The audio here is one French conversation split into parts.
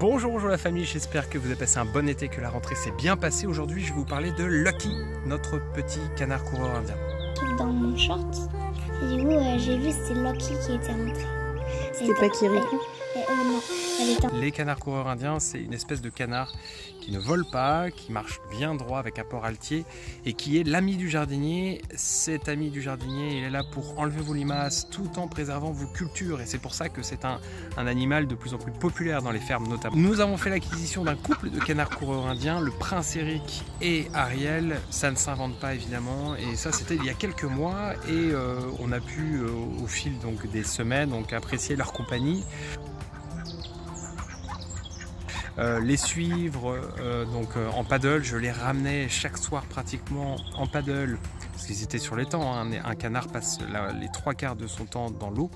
Bonjour la famille, j'espère que vous avez passé un bon été, que la rentrée s'est bien passée. Aujourd'hui, je vais vous parler de Lucky, notre petit canard coureur indien. Dans mon short, et du coup, j'ai vu c'est Lucky qui était rentré. C'était pas Kirikou? Non, elle était... Les canards coureurs indiens, c'est une espèce de canard qui ne vole pas, qui marche bien droit avec un port altier et qui est l'ami du jardinier. Cet ami du jardinier, il est là pour enlever vos limaces tout en préservant vos cultures, et c'est pour ça que c'est un animal de plus en plus populaire dans les fermes notamment. Nous avons fait l'acquisition d'un couple de canards coureurs indiens, le prince Eric et Ariel. Ça ne s'invente pas évidemment, et ça c'était il y a quelques mois, et on a pu au fil donc des semaines donc apprécier leur compagnie. Les suivre en paddle, je les ramenais chaque soir pratiquement en paddle parce qu'ils étaient sur les temps, hein. Un canard passe les 3/4 de son temps dans l'eau.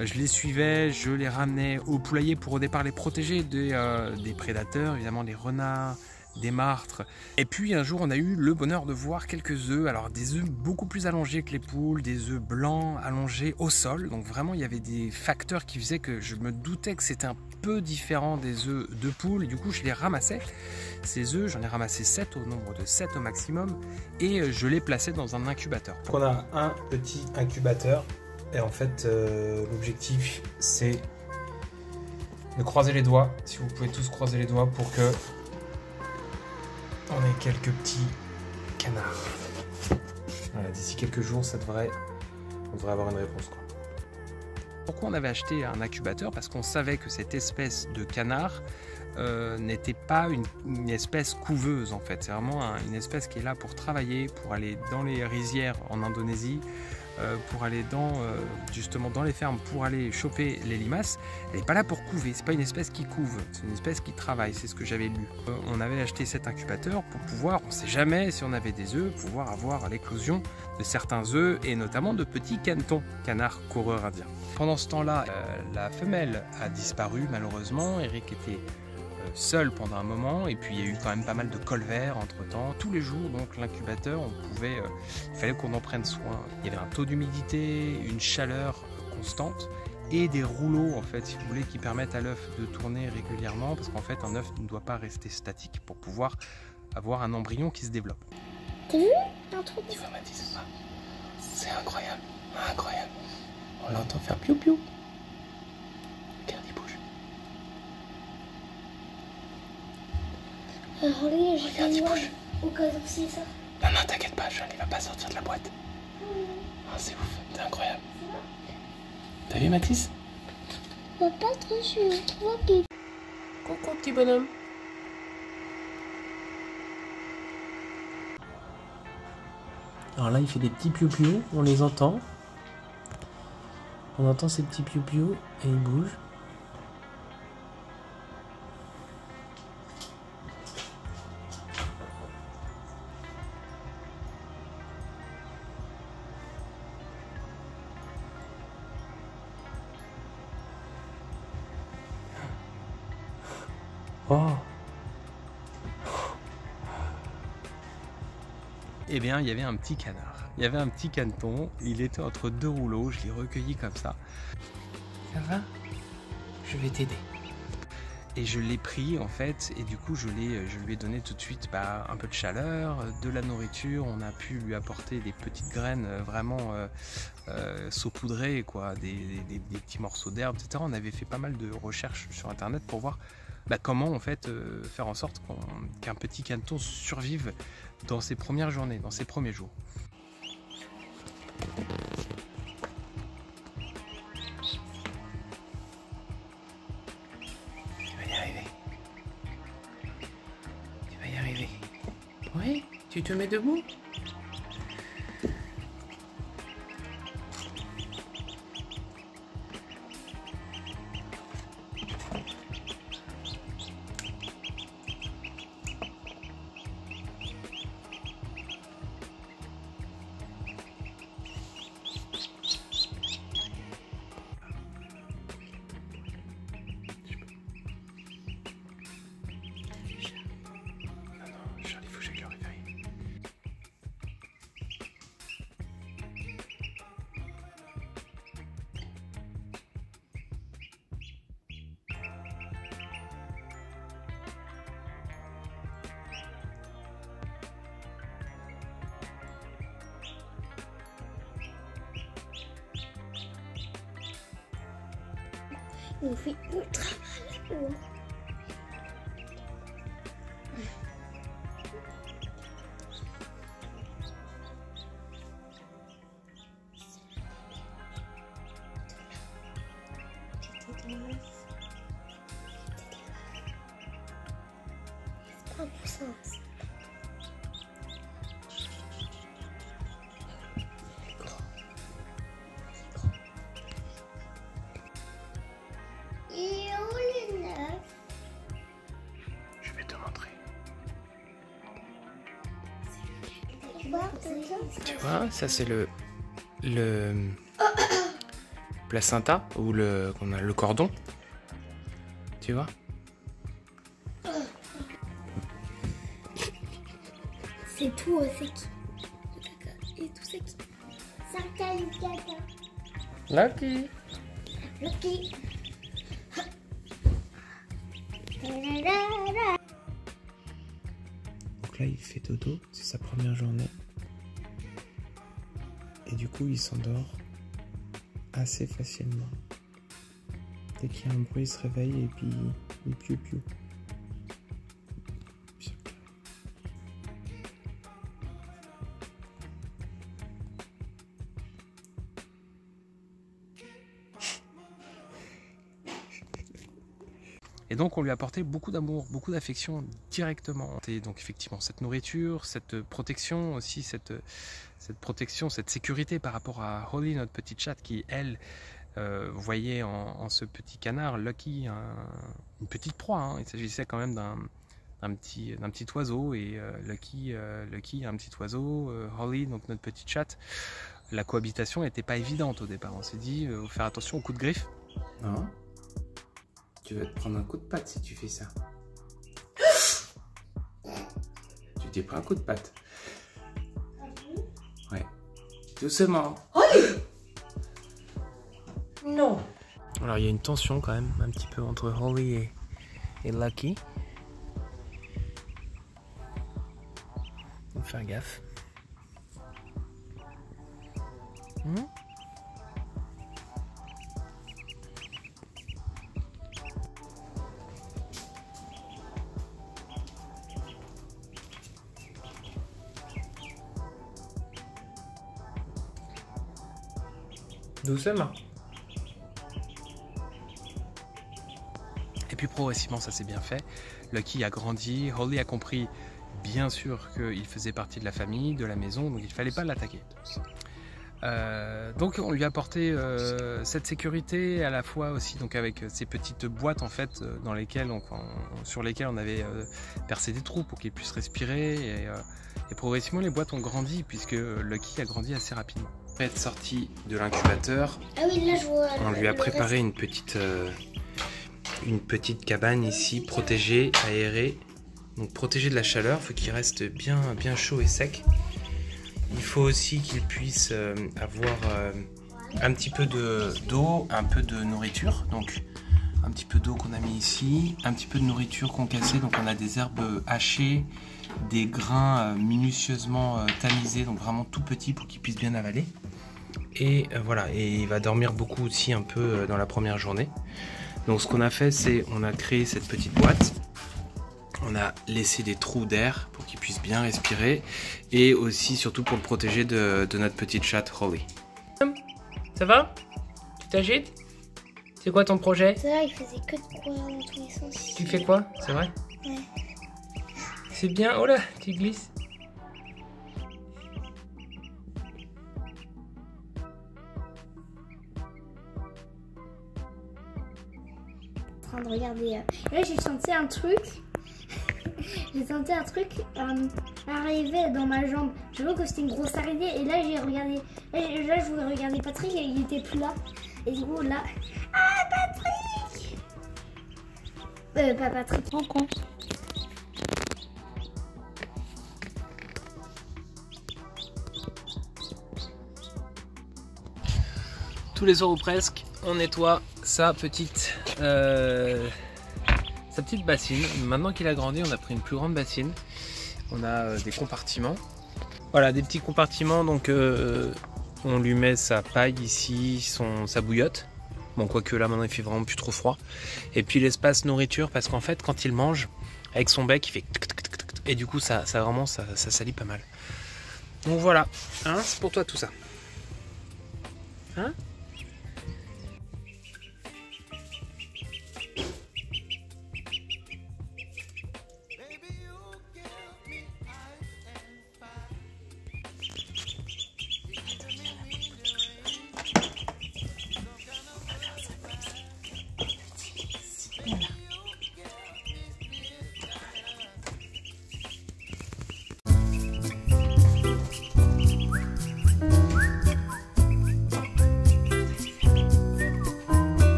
Je les suivais, je les ramenais au poulailler pour au départ les protéger des prédateurs, évidemment des renards, des martres. Et puis un jour on a eu le bonheur de voir quelques œufs, alors des œufs beaucoup plus allongés que les poules, des œufs blancs allongés au sol, donc vraiment il y avait des facteurs qui faisaient que je me doutais que c'était un peu différent des œufs de poule, et du coup je les ramassais. Ces œufs, j'en ai ramassé 7, au nombre de 7 au maximum, et je les plaçais dans un incubateur. Donc on a un petit incubateur, et en fait l'objectif c'est de croiser les doigts, si vous pouvez tous croiser les doigts pour que on ait quelques petits canards. Voilà, d'ici quelques jours on devrait avoir une réponse, quoi. Pourquoi on avait acheté un incubateur? Parce qu'on savait que cette espèce de canard n'était pas une espèce couveuse en fait. C'est vraiment une espèce qui est là pour travailler, pour aller dans les rizières en Indonésie, pour aller justement dans les fermes, pour aller choper les limaces. Elle n'est pas là pour couver, c'est pas une espèce qui couve, c'est une espèce qui travaille, c'est ce que j'avais lu. On avait acheté cet incubateur pour pouvoir, on ne sait jamais si on avait des œufs, pouvoir avoir l'éclosion de certains œufs, et notamment de petits canetons, canards coureurs indiens. Pendant ce temps-là, la femelle a disparu malheureusement. Eric était seul pendant un moment, et puis il y a eu quand même pas mal de colverts entre temps. Tous les jours donc l'incubateur, il fallait qu'on en prenne soin. Il y avait un taux d'humidité, une chaleur constante, et des rouleaux en fait si vous voulez qui permettent à l'œuf de tourner régulièrement, parce qu'en fait un œuf ne doit pas rester statique pour pouvoir avoir un embryon qui se développe. T'as vu un truc? Tu vois Mathis, c'est incroyable, incroyable. On l'entend faire piou piou. Regarde, il bouge. Regarde, j'ai fait Regarde, il une bouge. au cas où c'est ça. Non, non, t'inquiète pas, Jeanne, il va pas sortir de la boîte. Oh, c'est ouf, c'est incroyable. T'as vu Mathis? Papa, je suis trop petit. Coucou petit bonhomme. Alors là, il fait des petits piou-piou, on les entend. On entend ces petits piou-piou et il bouge. Oh! Eh bien, il y avait un petit canard. Il y avait un petit caneton. Il était entre deux rouleaux. Je l'ai recueilli comme ça. Ça va? Je vais t'aider. Et je l'ai pris en fait. Et du coup, je lui ai donné tout de suite un peu de chaleur, de la nourriture. On a pu lui apporter des petites graines vraiment saupoudrées, quoi, des petits morceaux d'herbe, etc. On avait fait pas mal de recherches sur Internet pour voir comment en fait faire en sorte qu'un petit caneton survive dans ses premières journées, dans ses premiers jours. Tu vas y arriver. Tu vas y arriver. Oui? Tu te mets debout? On fait ultra mal. C'est pas un poussin. Je vais te montrer. Tu vois, ça c'est le placenta ou qu'on a le cordon. Tu vois? C'est tout c'est qui? Et tout c'est qui? Sarka Lucata. Lucky. Lucky. Donc là il fait dodo, c'est sa première journée. Et du coup il s'endort assez facilement. Dès qu'il y a un bruit il se réveille et puis il piou-piou. Et donc on lui a apporté beaucoup d'amour, beaucoup d'affection directement. Et donc effectivement cette nourriture, cette protection aussi, cette protection, cette sécurité par rapport à Holly, notre petite chatte qui elle voyait en ce petit canard Lucky une petite proie. Hein. Il s'agissait quand même d'un petit oiseau et Lucky un petit oiseau, Holly donc notre petite chatte. La cohabitation n'était pas évidente au départ. On s'est dit faut faire attention aux coups de griffe. Non. Tu vas te prendre un coup de patte si tu fais ça. Tu t'es pris un coup de patte. Ouais. Doucement. Non. Alors il y a une tension quand même un petit peu entre Holly et Lucky. Faut faire gaffe. Doucement. Et puis progressivement ça s'est bien fait. Lucky a grandi, Holly a compris bien sûr qu'il faisait partie de la famille, de la maison, donc il ne fallait pas l'attaquer. Donc on lui a apporté cette sécurité à la fois aussi donc avec ces petites boîtes en fait dans lesquelles sur lesquelles on avait percé des trous pour qu'il puisse respirer et progressivement les boîtes ont grandi puisque Lucky a grandi assez rapidement. Après être sorti de l'incubateur, ah oui, là, je vois on lui a préparé une petite cabane ici protégée, aérée, donc protégée de la chaleur, il faut qu'il reste bien chaud et sec. Il faut aussi qu'il puisse avoir un petit peu d'eau, un peu de nourriture. Donc un petit peu d'eau qu'on a mis ici, un petit peu de nourriture qu'on cassait. Donc on a des herbes hachées, des grains minutieusement tamisés, donc vraiment tout petits pour qu'il puisse bien avaler. Et voilà, et il va dormir beaucoup aussi un peu dans la première journée. Donc ce qu'on a fait, c'est on a créé cette petite boîte. On a laissé des trous d'air pour qu'il puisse bien respirer et aussi surtout pour le protéger de notre petite chatte Holly. Ça va? Tu t'agites? C'est quoi ton projet? C'est vrai, il faisait que de courir dans tous les sens. Tu fais quoi? C'est vrai? Ouais. C'est bien. Oh là, tu glisses. En train de regarder. Là, j'ai senti un truc. J'ai senti un truc arriver dans ma jambe. Je vois que c'était une grosse araignée et là j'ai regardé. Là je voulais regarder Patrick et il était plus là. Et du coup là. Ah Patrick! Pas Patrick. Prends compte. Tous les soirs ou presque, on nettoie sa petite bassine. Maintenant qu'il a grandi, on a pris une plus grande bassine. On a des compartiments. Voilà, des petits compartiments. Donc on lui met sa paille ici, sa bouillotte. Bon, quoique là maintenant il fait vraiment plus trop froid. Et puis l'espace nourriture, parce qu'en fait quand il mange, avec son bec il fait tic, tic, tic, tic, et du coup ça salit pas mal. Donc voilà, hein, c'est pour toi tout ça. Hein?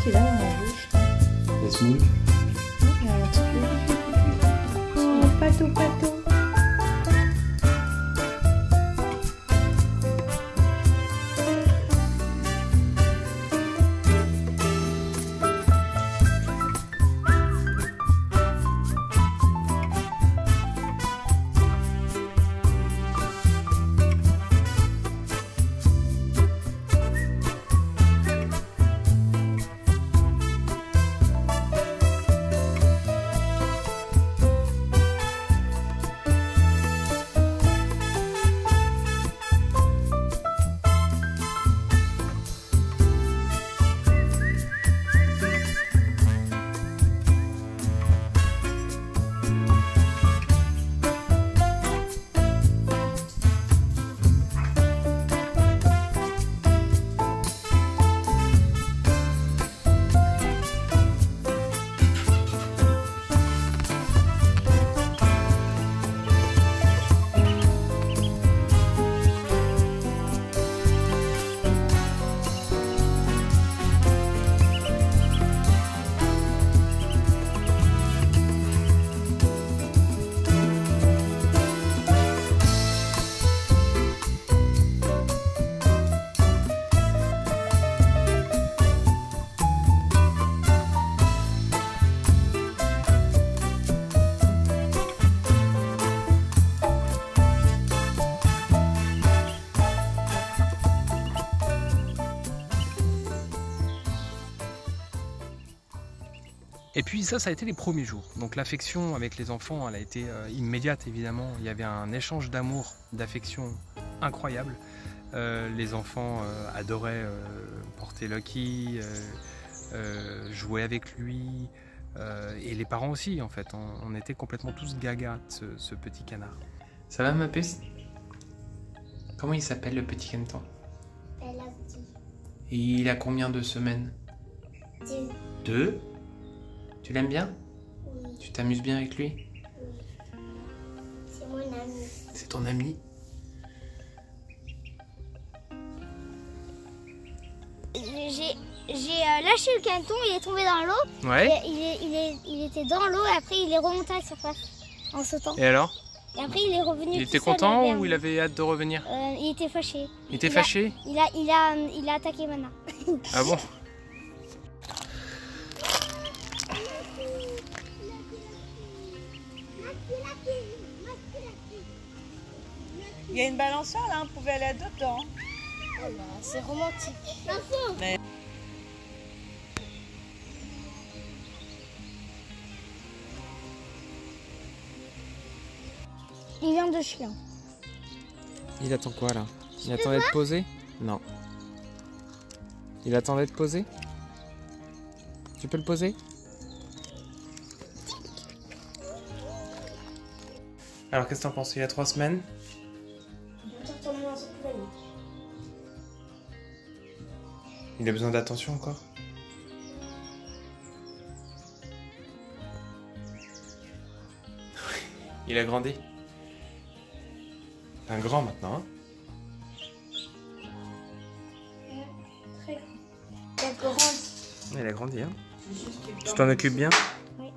Qu'il a dans la bouche. Les smooths. Pato, pato. Et puis ça a été les premiers jours. Donc l'affection avec les enfants, elle a été immédiate évidemment. Il y avait un échange d'amour, d'affection incroyable. Les enfants adoraient porter Lucky, jouer avec lui, et les parents aussi en fait. On était complètement tous gaga de ce petit canard. Ça va ma puce? Comment il s'appelle le petit caneton? Et il a combien de semaines? 2. 2? Tu l'aimes bien? Oui. Tu t'amuses bien avec lui? Oui. C'est mon ami. C'est ton ami? J'ai lâché le caneton, il est tombé dans l'eau. Ouais. Il était dans l'eau et après il est remonté à la surface en sautant. Et alors? Et après il est revenu. Il tout était seul content vers ou il avait hâte de revenir? Il était fâché. Il était fâché? Il a attaqué Mana. Ah bon? Il y a une balançoire là, on pouvait aller dedans. Oh bah, c'est romantique. Mais... Il vient de chien. Il attend quoi là? Il attendait de poser? Non. Il attendait de poser? Tu peux le poser? Alors qu'est-ce que t'en penses? Il y a 3 semaines? Il a besoin d'attention encore? Il a grandi? C'est un grand maintenant, hein? Très grand. Il a grandi, hein? Tu t'en occupes bien? Oui.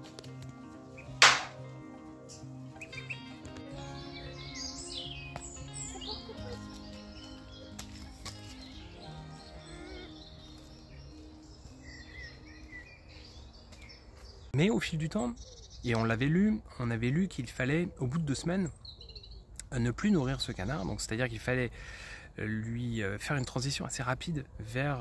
Mais au fil du temps, et on avait lu qu'il fallait, au bout de 2 semaines, ne plus nourrir ce canard. Donc c'est-à-dire qu'il fallait lui faire une transition assez rapide vers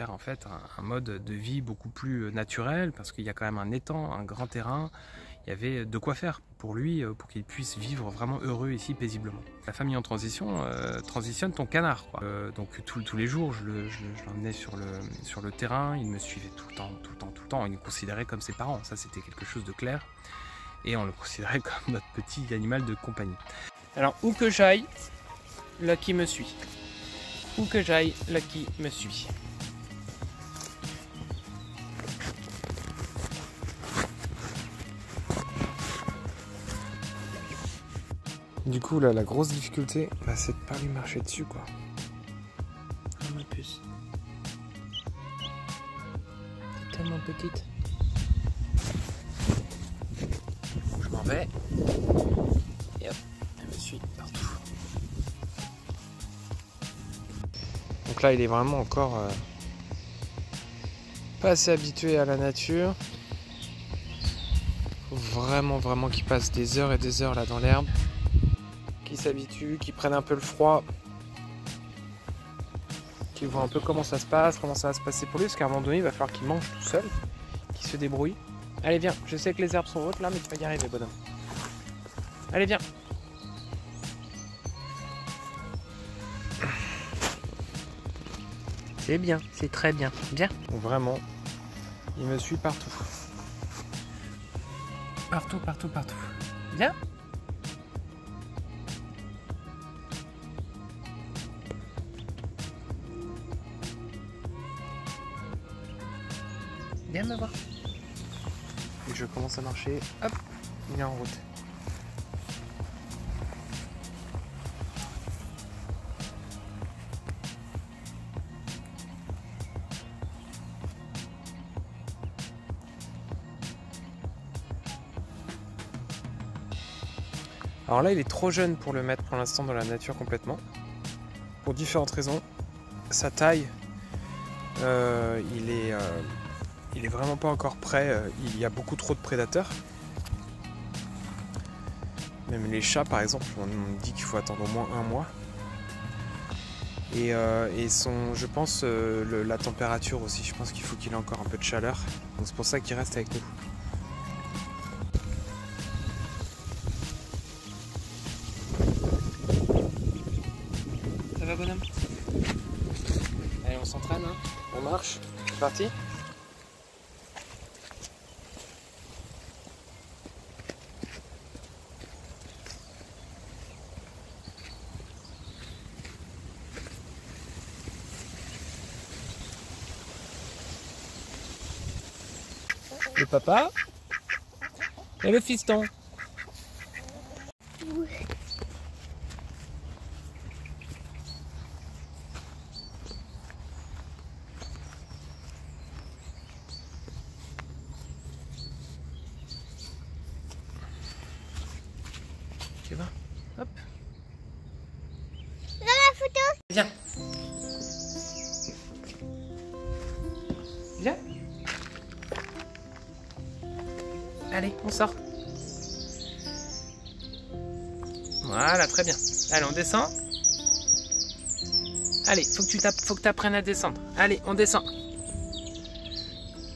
en fait un mode de vie beaucoup plus naturel, parce qu'il y a quand même un étang, un grand terrain, il y avait de quoi faire pour lui, pour qu'il puisse vivre vraiment heureux ici paisiblement. La famille en transition transitionne ton canard, quoi. Donc tous les jours je l'emmenais sur le terrain, il me suivait tout le temps, il nous considérait comme ses parents, ça c'était quelque chose de clair, et on le considérait comme notre petit animal de compagnie. Alors où que j'aille, Lucky me suit. Où que j'aille, Lucky me suit. Du coup là, la grosse difficulté, c'est de pas lui marcher dessus, quoi. Oh ma puce. T'es tellement petite. Je m'en vais. Et hop, elle me suit partout. Donc là, il est vraiment encore pas assez habitué à la nature. Faut vraiment qu'il passe des heures et des heures là dans l'herbe, qu'il s'habitue, qu'il prenne un peu le froid, qu'il voit un peu comment ça se passe, comment ça va se passer pour lui, parce qu'à un moment donné, il va falloir qu'il mange tout seul, qu'il se débrouille. Allez, viens, je sais que les herbes sont hautes là, mais tu vas y arriver, bonhomme. Allez, viens. C'est bien, c'est très bien. Viens. Vraiment, il me suit partout. Partout. Viens. Viens me voir. Et je commence à marcher. Hop, il est en route. Alors là, il est trop jeune pour le mettre pour l'instant dans la nature complètement. Pour différentes raisons. Sa taille, il est vraiment pas encore prêt. Il y a beaucoup trop de prédateurs. Même les chats, par exemple, on me dit qu'il faut attendre au moins 1 mois. Et je pense, la température aussi. Je pense qu'il faut qu'il ait encore un peu de chaleur. Donc c'est pour ça qu'il reste avec nous. Ça va, bonhomme? Allez, on s'entraîne, hein? On marche. C'est parti? Le papa et le fiston. Tu vas? Hop. Dans la photo. Viens. Viens. Allez, on sort. Voilà, très bien. Allez, on descend. Allez, faut que tu apprennes à descendre. Allez, on descend.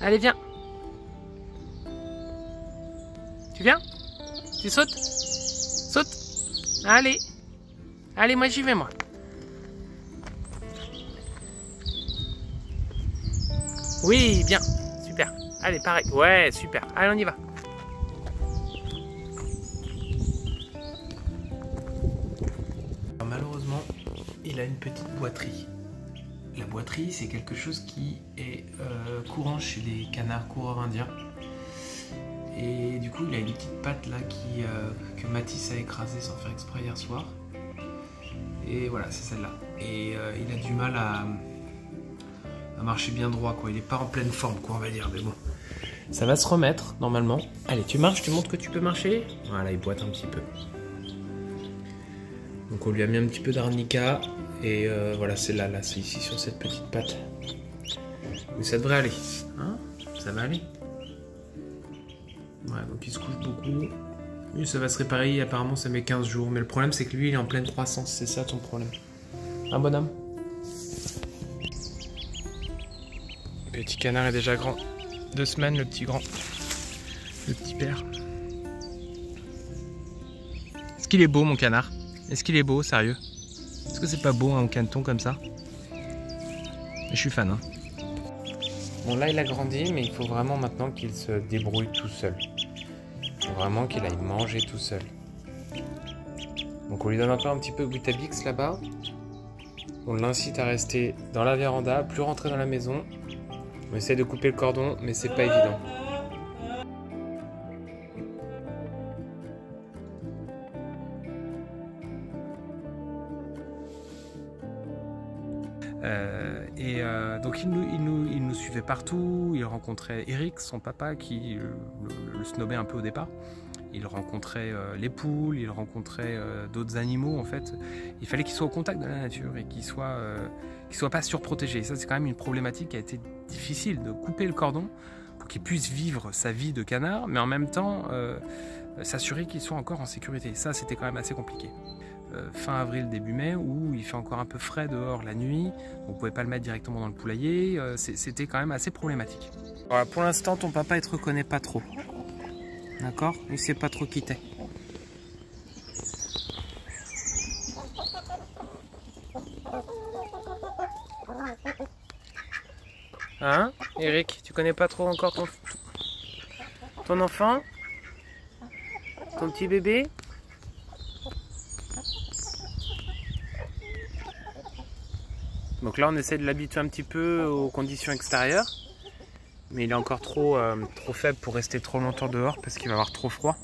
Allez, viens. Tu viens? Tu sautes? Saute. Allez. Allez, moi j'y vais, moi. Oui, bien. Super. Allez, pareil. Ouais, super. Allez, on y va. Alors, malheureusement, il a une petite boiterie. La boiterie, c'est quelque chose qui est courant chez les canards coureurs indiens. Et du coup, il a une petite patte là que Mathis a écrasée sans faire exprès hier soir. Et voilà, c'est celle-là. Et il a du mal à marcher bien droit, quoi. Il n'est pas en pleine forme, quoi, on va dire. Mais bon, ça va se remettre normalement. Allez, tu marches, tu montres que tu peux marcher. Voilà, il boite un petit peu. Donc on lui a mis un petit peu d'arnica. Et voilà, c'est là, c'est ici sur cette petite patte. Mais ça devrait aller. Hein? Ça va aller. Ouais, donc il se couche beaucoup. Lui, ça va se réparer, apparemment ça met 15 jours. Mais le problème, c'est que lui, il est en pleine croissance. C'est ça ton problème. Un bonhomme. Le petit canard est déjà grand. 2 semaines, le petit grand. Le petit père. Est-ce qu'il est beau, mon canard? Est-ce qu'il est beau, sérieux? Est-ce que c'est pas beau, un caneton comme ça? Je suis fan, hein. Bon, là, il a grandi, mais il faut vraiment maintenant qu'il se débrouille tout seul. Il faut vraiment qu'il aille manger tout seul. Donc, on lui donne encore un petit peu de Weetabix là-bas. On l'incite à rester dans la véranda, plus rentrer dans la maison. On essaie de couper le cordon, mais c'est pas évident. Donc il nous suivait partout, il rencontrait Eric, son papa, qui le snobait un peu au départ. Il rencontrait les poules, il rencontrait d'autres animaux en fait. Il fallait qu'il soit au contact de la nature et qu'il soit pas surprotégé. Ça c'est quand même une problématique qui a été difficile, de couper le cordon pour qu'il puisse vivre sa vie de canard, mais en même temps s'assurer qu'il soit encore en sécurité. Ça c'était quand même assez compliqué. Fin avril, début mai, où il fait encore un peu frais dehors la nuit, on ne pouvait pas le mettre directement dans le poulailler, c'était quand même assez problématique. Voilà, pour l'instant, ton papa ne te reconnaît pas trop. D'accord? Il ne sait pas trop qui t'es. Hein? Eric, tu connais pas trop encore ton enfant? Ton petit bébé? Donc là, on essaie de l'habituer un petit peu aux conditions extérieures. Mais il est encore trop faible pour rester trop longtemps dehors parce qu'il va avoir trop froid.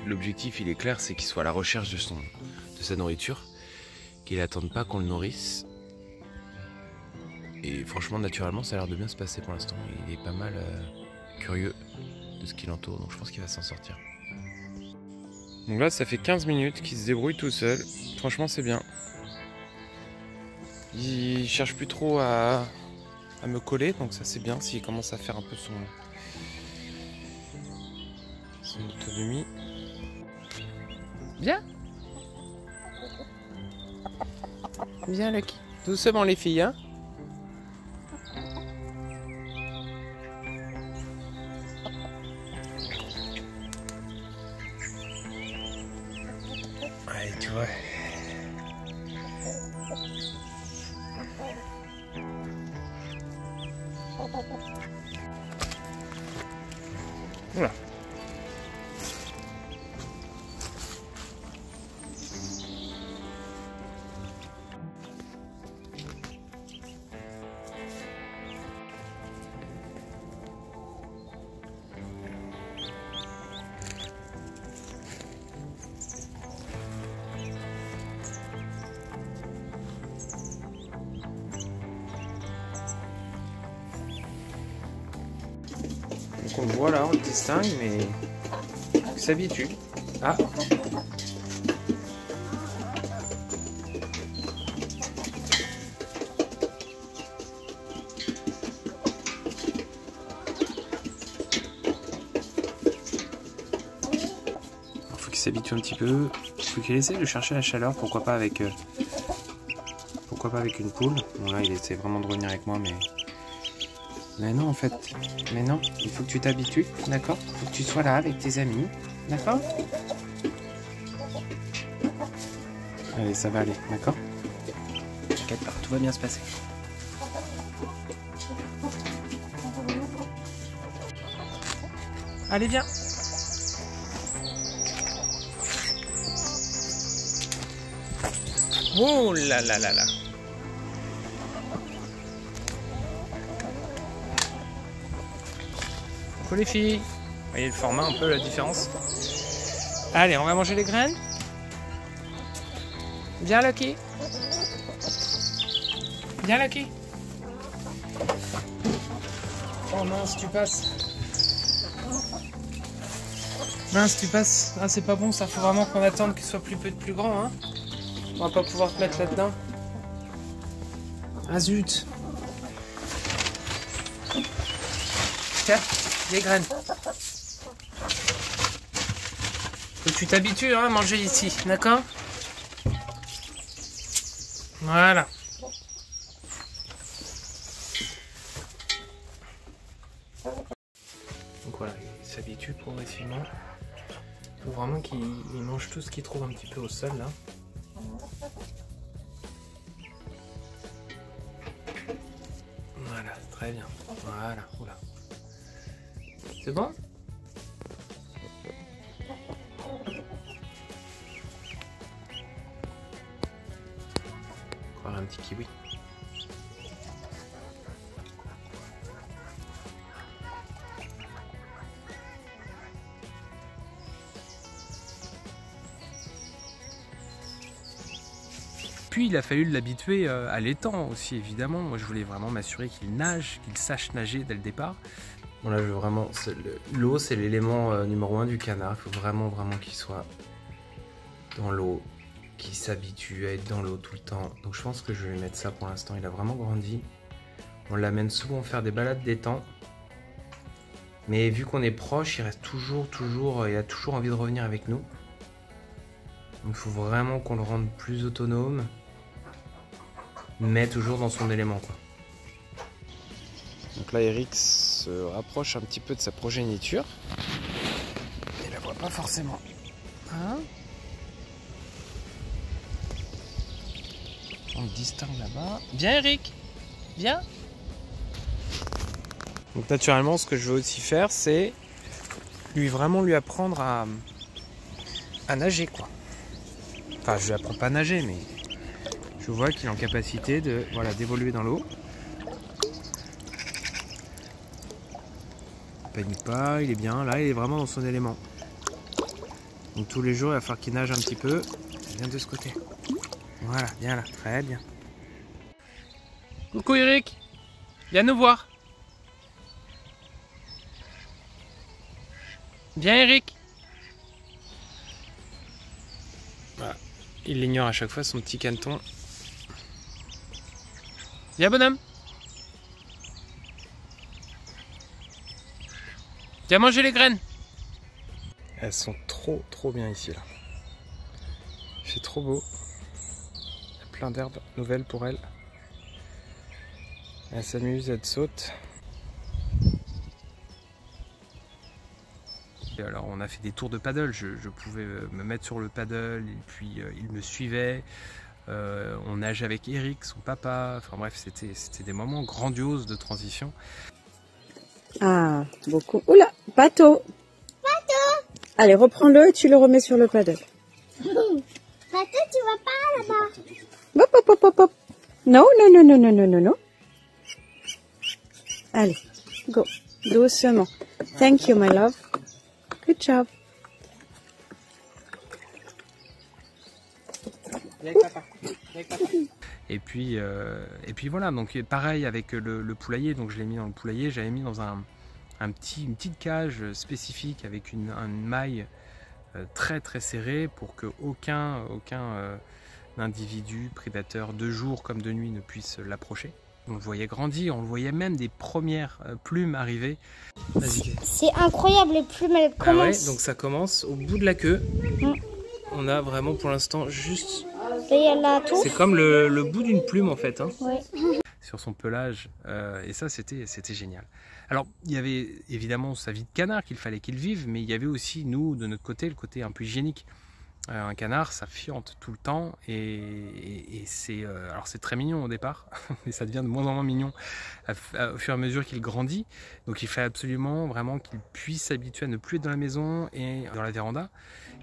L'objectif, il est clair, c'est qu'il soit à la recherche de sa nourriture, qu'il n'attende pas qu'on le nourrisse. Et franchement, naturellement, ça a l'air de bien se passer pour l'instant. Il est pas mal curieux de ce qui l'entoure, donc je pense qu'il va s'en sortir. Donc là, ça fait 15 minutes qu'il se débrouille tout seul. Franchement, c'est bien. Il cherche plus trop à me coller, donc ça c'est bien s'il commence à faire un peu son autonomie. Viens. Viens, Lucky. Doucement les filles, hein. Allez, tu vois. Voilà. Donc on le voit là, on le distingue, mais il s'habitue. Ah! Il faut qu'il s'habitue un petit peu. Il faut qu'il essaie de chercher la chaleur, pourquoi pas avec une poule. Bon là il essaie vraiment de revenir avec moi, mais non en fait, mais non, il faut que tu t'habitues, d'accord? Il faut que tu sois là avec tes amis, d'accord? Allez, ça va aller, d'accord? T'inquiète pas, tout va bien se passer. Allez, viens! Oh là là là là! Les filles, vous voyez le format, un peu la différence. Allez, on va manger les graines. Viens Lucky. Viens Lucky. Oh mince, tu passes. Mince, tu passes. Ah, c'est pas bon, ça faut vraiment qu'on attende qu'il soit plus grand, hein. On va pas pouvoir te mettre là-dedans. Ah zut. Tiens, des graines. Faut que tu t'habitues hein, à manger ici, d'accord? Voilà. Donc voilà, il s'habitue progressivement. Il faut vraiment qu'il mange tout ce qu'il trouve un petit peu au sol là. Voilà, très bien. Voilà, oula. C'est bon? Encore un petit kiwi. Puis il a fallu l'habituer à l'étang aussi évidemment. Moi je voulais vraiment m'assurer qu'il nage, qu'il sache nager dès le départ. Bon là je veux vraiment, l'eau c'est l'élément numéro 1 du canard. Il faut vraiment qu'il soit dans l'eau, qu'il s'habitue à être dans l'eau tout le temps. Donc je pense que je vais mettre ça pour l'instant. Il a vraiment grandi. On l'amène souvent faire des balades d'étang. Mais vu qu'on est proche, il reste toujours, il a toujours envie de revenir avec nous. Donc il faut vraiment qu'on le rende plus autonome. Mais toujours dans son élément quoi. Donc là Eric se rapproche un petit peu de sa progéniture. Il la voit pas forcément. Hein? On le distingue là-bas. Viens Eric, viens. Donc naturellement ce que je veux aussi faire c'est vraiment lui apprendre à nager quoi. Enfin je lui apprends pas à nager mais je vois qu'il est en capacité de d'évoluer dans l'eau. Il panique pas, il est bien, là il est vraiment dans son élément. Donc tous les jours il va falloir qu'il nage un petit peu. Viens de ce côté. Voilà, viens là, très bien. Coucou Eric, viens nous voir. Viens Eric. Voilà. Il ignore à chaque fois son petit caneton. Viens bonhomme. Viens manger les graines. Elles sont trop bien ici là. Il fait trop beau. Il y a plein d'herbes nouvelles pour elles. Elle s'amuse, elle saute. Et alors on a fait des tours de paddle. Je pouvais me mettre sur le paddle et puis il me suivait. On nage avec Eric, son papa. Enfin bref, c'était des moments grandioses de transition. Ah, beaucoup. Oula, bateau. Bateau. Allez, reprends-le et tu le remets sur le paddle. Bateau, tu vas pas là-bas. Hop, hop, hop, hop, hop. Non, non, non, non, non, non, non, non. Allez, go. Doucement. Thank you, my love. Good job. Et puis voilà, donc pareil avec le poulailler, donc je l'ai mis dans le poulailler, j'avais mis dans une petite cage spécifique avec une maille très serrée pour que aucun individu prédateur de jour comme de nuit ne puisse l'approcher. On le voyait grandir, on le voyait même des premières plumes arriver. C'est incroyable, les plumes elles commencent. Ah ouais, donc ça commence au bout de la queue. On a vraiment pour l'instant juste... C'est comme le bout d'une plume en fait. Hein. Ouais. Sur son pelage. Et ça c'était génial. Alors il y avait évidemment sa vie de canard qu'il fallait qu'il vive, mais il y avait aussi nous de notre côté le côté un peu hygiénique. Un canard ça fiente tout le temps et c'est alors c'est très mignon au départ mais ça devient de moins en moins mignon au fur et à mesure qu'il grandit. Donc il fait absolument vraiment qu'il puisse s'habituer à ne plus être dans la maison et dans la véranda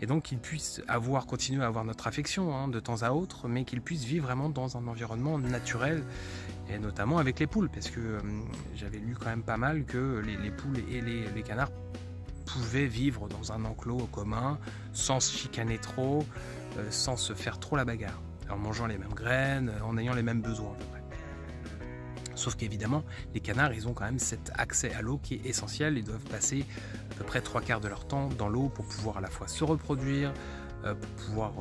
et donc qu'il puisse continuer à avoir notre affection hein, de temps à autre, mais qu'il puisse vivre vraiment dans un environnement naturel et notamment avec les poules parce que j'avais lu quand même pas mal que les poules et les canards pouvaient vivre dans un enclos commun sans se chicaner trop, sans se faire trop la bagarre, en mangeant les mêmes graines, en ayant les mêmes besoins à peu près. Sauf qu'évidemment, les canards, ils ont quand même cet accès à l'eau qui est essentiel. Ils doivent passer à peu près 3/4 de leur temps dans l'eau pour pouvoir à la fois se reproduire, pour pouvoir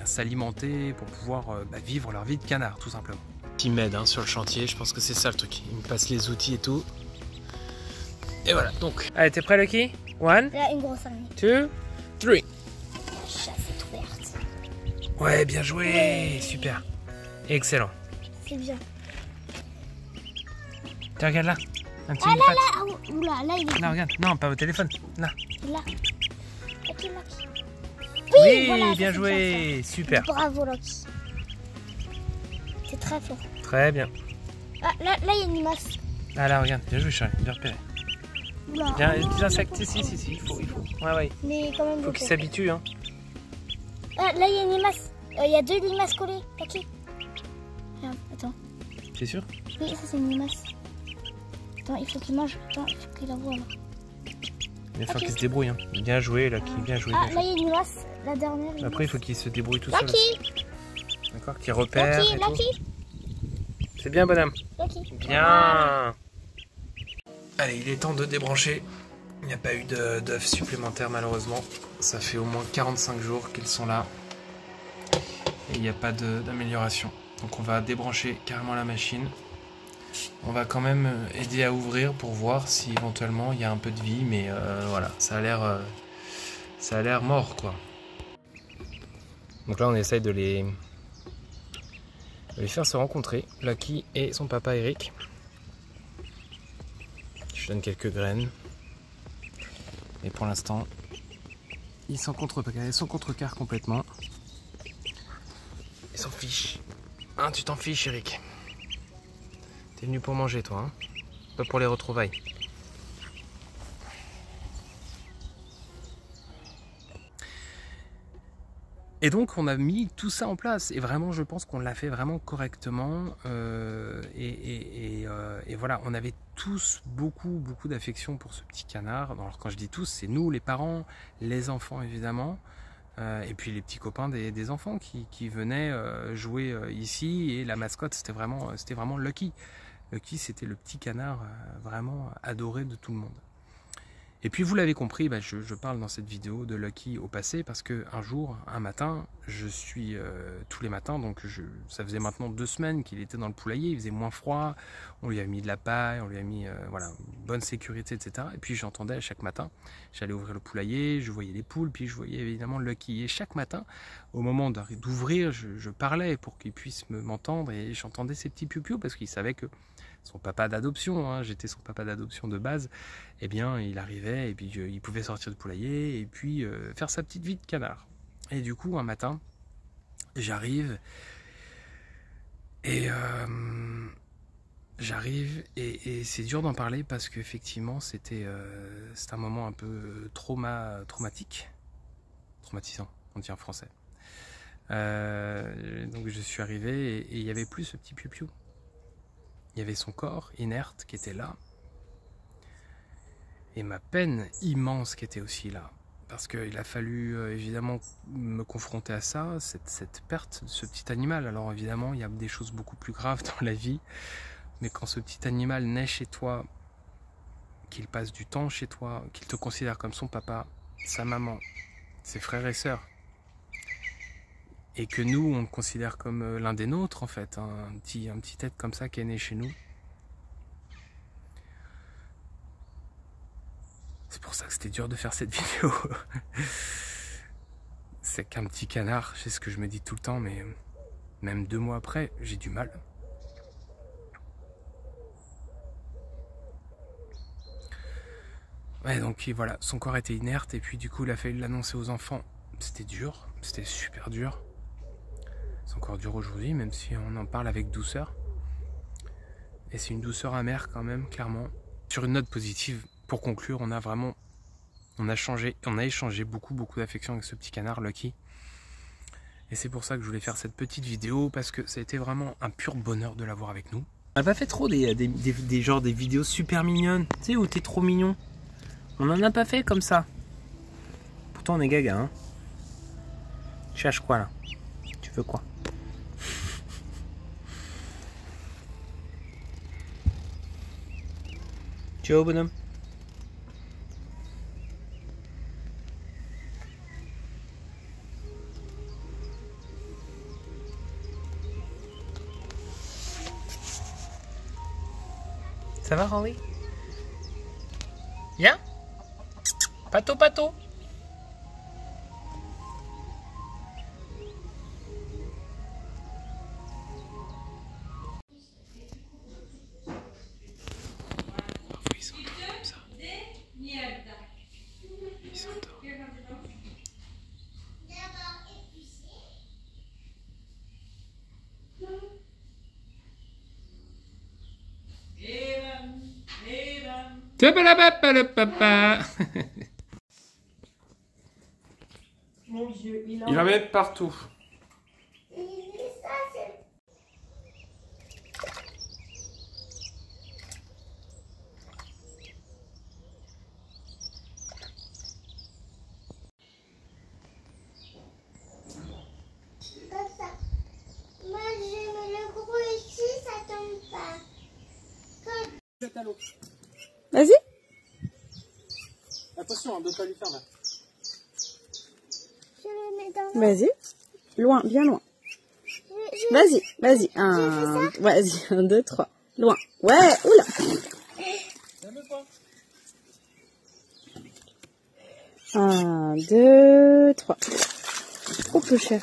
s'alimenter, pour pouvoir vivre leur vie de canard tout simplement. Qui m'aide hein, sur le chantier, je pense que c'est ça le truc. Il me passe les outils et tout. Et voilà, donc. Allez, t'es prêt, Lucky? 1, Là, une grosse araignée. 2, 3. La chasse est ouverte. Ouais, bien joué. Super. Excellent. C'est bien. Tu regardes là. Un petit Ah là, patte. là, ah, oula, là, il est Là, regarde. Non, pas au téléphone. Là. là. Ok, Lucky. Oui, voilà, bien ça, joué. c'est Super. Bravo, Lucky. C'est très fort. Très bien. Ah, là, il y a une limace. Ah là, regarde. Bien joué, Charlie. Bien repéré. Oula. Bien, les petits insectes. Si, il faut. Ouais, ouais. Mais quand même Faut beaucoup. qu'ils s'habituent, hein. Ah, là, il y a une limace. Il y a 2 limaces collées. Lucky. Regarde, attends. C'est sûr? Oui, ça, c'est une limace. Attends, il faut qu'il mange. Attends, il faut qu'il la voie, là. Il va falloir Ok. qu'il se débrouille, hein. Bien joué, Lucky. Bien joué. Ah, Bien là, joué. il y a une limace. La dernière. limace. Après, il faut qu'il se débrouille tout seul. Lucky. D'accord? Qu'il repère et tout. Lucky. C'est bien, bonhomme. Lucky. Bien. Allez, il est temps de débrancher. Il n'y a pas eu d'œufs supplémentaires malheureusement. Ça fait au moins 45 jours qu'ils sont là. Et il n'y a pas d'amélioration. Donc on va débrancher carrément la machine. On va quand même aider à ouvrir pour voir si éventuellement il y a un peu de vie. Mais voilà, ça a l'air mort quoi. Donc là on essaye de les faire se rencontrer. Lucky et son papa Eric. Je donne quelques graines. Et pour l'instant, ils sont contrecarrent complètement. Ils s'en fichent. Hein, tu t'en fiches, Eric. T'es venu pour manger, toi, hein? Pas pour les retrouvailles. Et donc on a mis tout ça en place et vraiment je pense qu'on l'a fait vraiment correctement et voilà, on avait tous beaucoup d'affection pour ce petit canard. Alors quand je dis tous, c'est nous les parents, les enfants évidemment, et puis les petits copains des enfants qui venaient jouer ici, et la mascotte c'était vraiment Lucky. Lucky c'était le petit canard vraiment adoré de tout le monde. Et puis vous l'avez compris, je parle dans cette vidéo de Lucky au passé parce que un matin, je suis tous les matins, donc ça faisait maintenant 2 semaines qu'il était dans le poulailler, il faisait moins froid, on lui a mis de la paille, on lui a mis voilà, bonne sécurité, etc. Et puis j'entendais chaque matin, j'allais ouvrir le poulailler, je voyais les poules, puis je voyais évidemment Lucky. Et chaque matin, au moment d'ouvrir, je parlais pour qu'il puisse m'entendre et j'entendais ses petits piou-piou parce qu'il savait que son papa d'adoption, hein, j'étais son papa d'adoption de base, eh bien il arrivait et puis il pouvait sortir du poulailler et puis faire sa petite vie de canard. Et du coup un matin, j'arrive et c'est dur d'en parler parce qu'effectivement c'est un moment un peu traumatisant, on dit en français. Donc je suis arrivé et il n'y avait plus ce petit piou-piou. Il y avait son corps inerte qui était là. Et ma peine immense qui était aussi là. Parce qu'il a fallu évidemment me confronter à ça, cette perte de ce petit animal. Alors évidemment, il y a des choses beaucoup plus graves dans la vie. Mais quand ce petit animal naît chez toi, qu'il passe du temps chez toi, qu'il te considère comme son papa, sa maman, ses frères et sœurs, et que nous, on le considère comme l'un des nôtres, en fait, hein, un petit être comme ça qui est né chez nous. C'est pour ça que c'était dur de faire cette vidéo. C'est qu'un petit canard, c'est ce que je me dis tout le temps, mais même 2 mois après, j'ai du mal. Ouais, donc voilà, son corps était inerte, et puis du coup, il a fallu l'annoncer aux enfants. C'était dur, c'était super dur. C'est encore dur aujourd'hui, même si on en parle avec douceur. Et c'est une douceur amère quand même, clairement. Sur une note positive, pour conclure, on a échangé beaucoup d'affection avec ce petit canard Lucky. Et c'est pour ça que je voulais faire cette petite vidéo, parce que ça a été vraiment un pur bonheur de l'avoir avec nous. On n'a pas fait trop des vidéos super mignonnes, tu sais, où t'es trop mignon. On n'en a pas fait comme ça. Pourtant on est gaga, hein. Tu cherches quoi là? Tu veux quoi? Tu vas au bonhomme? Ça va, Henri? Pato, Pato. Il s'endort comme ça. Il s'endort. Mon Dieu, Il en met partout. Moi, je mets le gros ici, ça tombe pas. Vas-y. Attention, de pas lui faire mal. Je le mets dans Vas-y. Loin, bien loin. Vas-y, vas-y. Vas-y, 1, 2, 3. Loin. Ouais, oula. 1, 2, 3. Oh, peu cher.